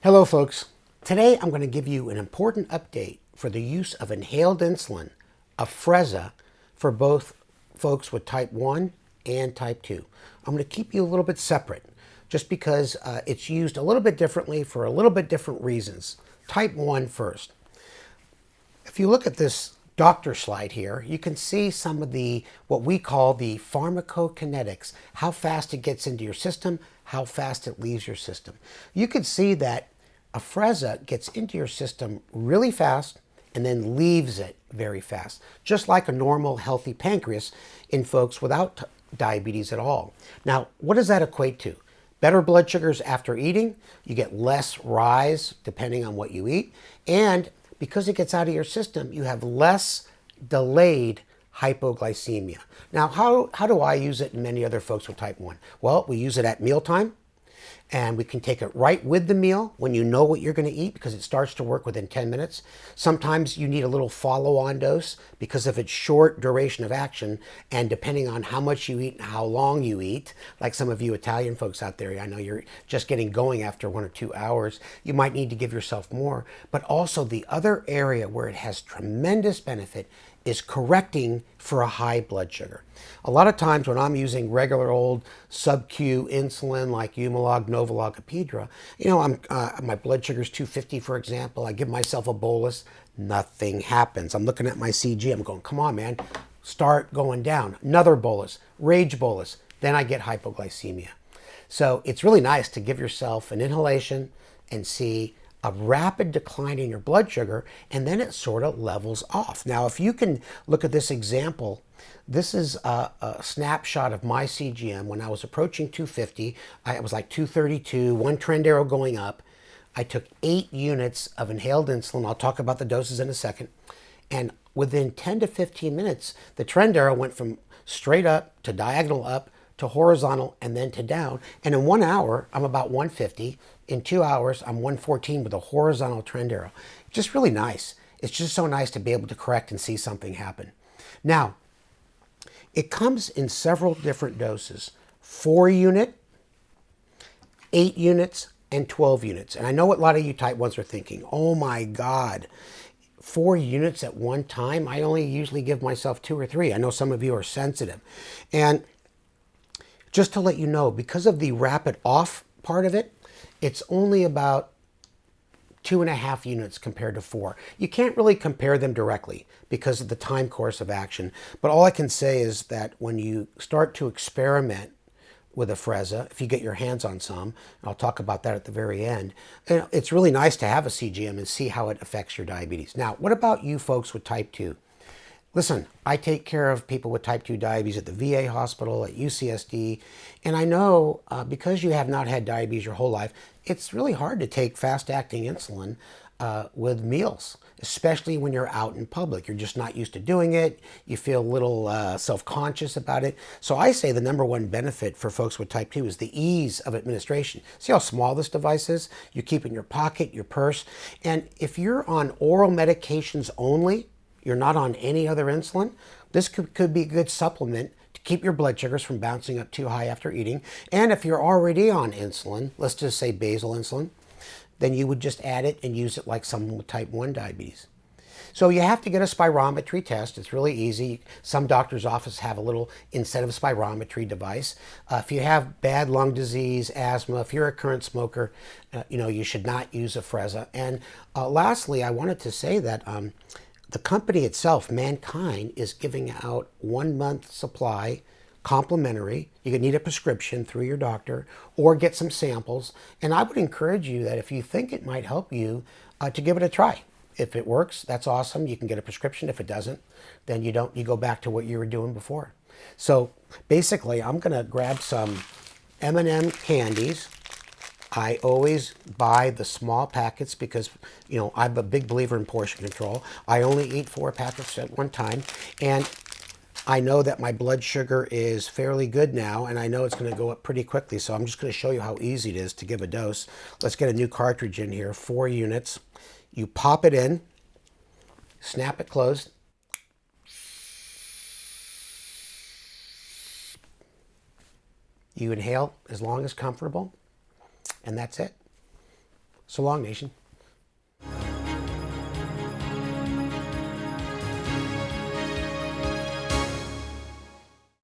Hello folks. Today I'm going to give you an important update for the use of inhaled insulin, Afrezza, for both folks with type 1 and type 2. I'm going to keep you a little bit separate just because it's used a little bit differently for a little bit different reasons. Type 1 first. If you look at this doctor slide here, you can see some of the what we call the pharmacokinetics, how fast it gets into your system, how fast it leaves your system. You can see that Afrezza gets into your system really fast and then leaves it very fast, just like a normal healthy pancreas in folks without diabetes at all. Now, what does that equate to? Better blood sugars after eating, you get less rise depending on what you eat, and because it gets out of your system, you have less delayed hypoglycemia. Now, how do I use it and many other folks with type 1? Well, we use it at mealtime, and we can take it right with the meal when you know what you're going to eat because it starts to work within 10 minutes. Sometimes you need a little follow-on dose because of its short duration of action, and depending on how much you eat and how long you eat, like some of you Italian folks out there, I know you're just getting going after 1 or 2 hours, you might need to give yourself more. But also the other area where it has tremendous benefit is correcting for a high blood sugar. A lot of times when I'm using regular old sub-Q insulin like Humalog, Novolog, Apidra, my blood sugar is 250, for example. I give myself a bolus, nothing happens. I'm looking at my CG, I'm going, come on, man, start going down. Another bolus, rage bolus, then I get hypoglycemia. So it's really nice to give yourself an inhalation and see a rapid decline in your blood sugar, and then it sort of levels off. Now, if you can look at this example, this is a snapshot of my CGM when I was approaching 250. I was like 232, one trend arrow going up. I took 8 units of inhaled insulin. I'll talk about the doses in a second. And within 10 to 15 minutes, the trend arrow went from straight up to diagonal up to horizontal and then to down. And in 1 hour, I'm about 150. In 2 hours, I'm 114 with a horizontal trend arrow. Just really nice. It's just so nice to be able to correct and see something happen. Now, it comes in several different doses: 4 unit, 8 units, and 12 units. And I know what a lot of you type 1s are thinking, oh my God, 4 units at one time? I only usually give myself 2 or 3. I know some of you are sensitive. And just to let you know, because of the rapid off part of it, it's only about 2.5 units compared to 4. You can't really compare them directly because of the time course of action. But all I can say is that when you start to experiment with Afrezza, if you get your hands on some, and I'll talk about that at the very end, it's really nice to have a CGM and see how it affects your diabetes. Now, what about you folks with type 2? Listen, I take care of people with type 2 diabetes at the VA hospital, at UCSD, and I know because you have not had diabetes your whole life, it's really hard to take fast-acting insulin with meals, especially when you're out in public. You're just not used to doing it. You feel a little self-conscious about it. So I say the number one benefit for folks with type 2 is the ease of administration. See how small this device is? You keep it in your pocket, your purse, and if you're on oral medications only, you're not on any other insulin, this could be a good supplement to keep your blood sugars from bouncing up too high after eating. And if you're already on insulin, let's just say basal insulin, then you would just add it and use it like someone with type 1 diabetes. So you have to get a spirometry test. It's really easy. Some doctor's offices have a little instead of spirometry device. If you have bad lung disease, asthma, if you're a current smoker, you should not use Afrezza. And lastly, I wanted to say that the company itself, Mankind, is giving out 1 month supply, complimentary. You can need a prescription through your doctor or get some samples. And I would encourage you that if you think it might help you, to give it a try. If it works, that's awesome. You can get a prescription. If it doesn't, then you go back to what you were doing before. So basically, I'm going to grab some M&M candies. I always buy the small packets because, I'm a big believer in portion control. I only eat 4 packets at one time. And I know that my blood sugar is fairly good now, and I know it's going to go up pretty quickly. So I'm just going to show you how easy it is to give a dose. Let's get a new cartridge in here, 4 units. You pop it in, snap it closed. You inhale as long as comfortable, and that's it. So long, nation.